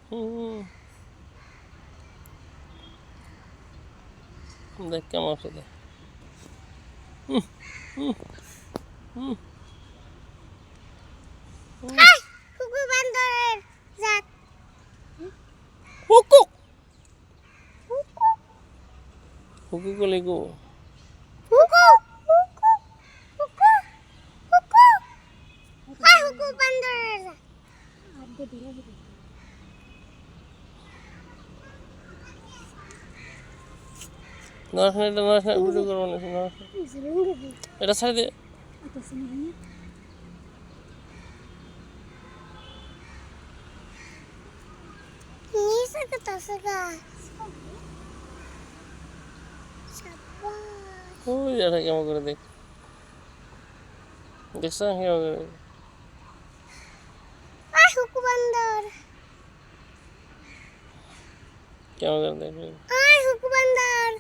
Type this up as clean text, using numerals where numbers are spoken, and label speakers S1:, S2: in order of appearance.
S1: হুম, দেখ কেমন আছে দেখ।
S2: কুকুর বান্দরের জাত।
S1: হুকু হুকু করলে গো।
S2: হুকু হুকু হুকু হুকু কুকুর বান্দরের জাত।
S1: নড়াশোনা এটা নড়াশোনা ভিডিও করবো না নড়াশোনা। এটা ছাড়ি দে।
S2: নিচে কত আছে গাছ। সাবাস।
S1: ওই এটা কেমন করে দেখ, দেখছ কেমন করে।
S2: কুকুর বান্দর।
S1: কেমন করে দেখ।
S2: কুকুর বান্দর।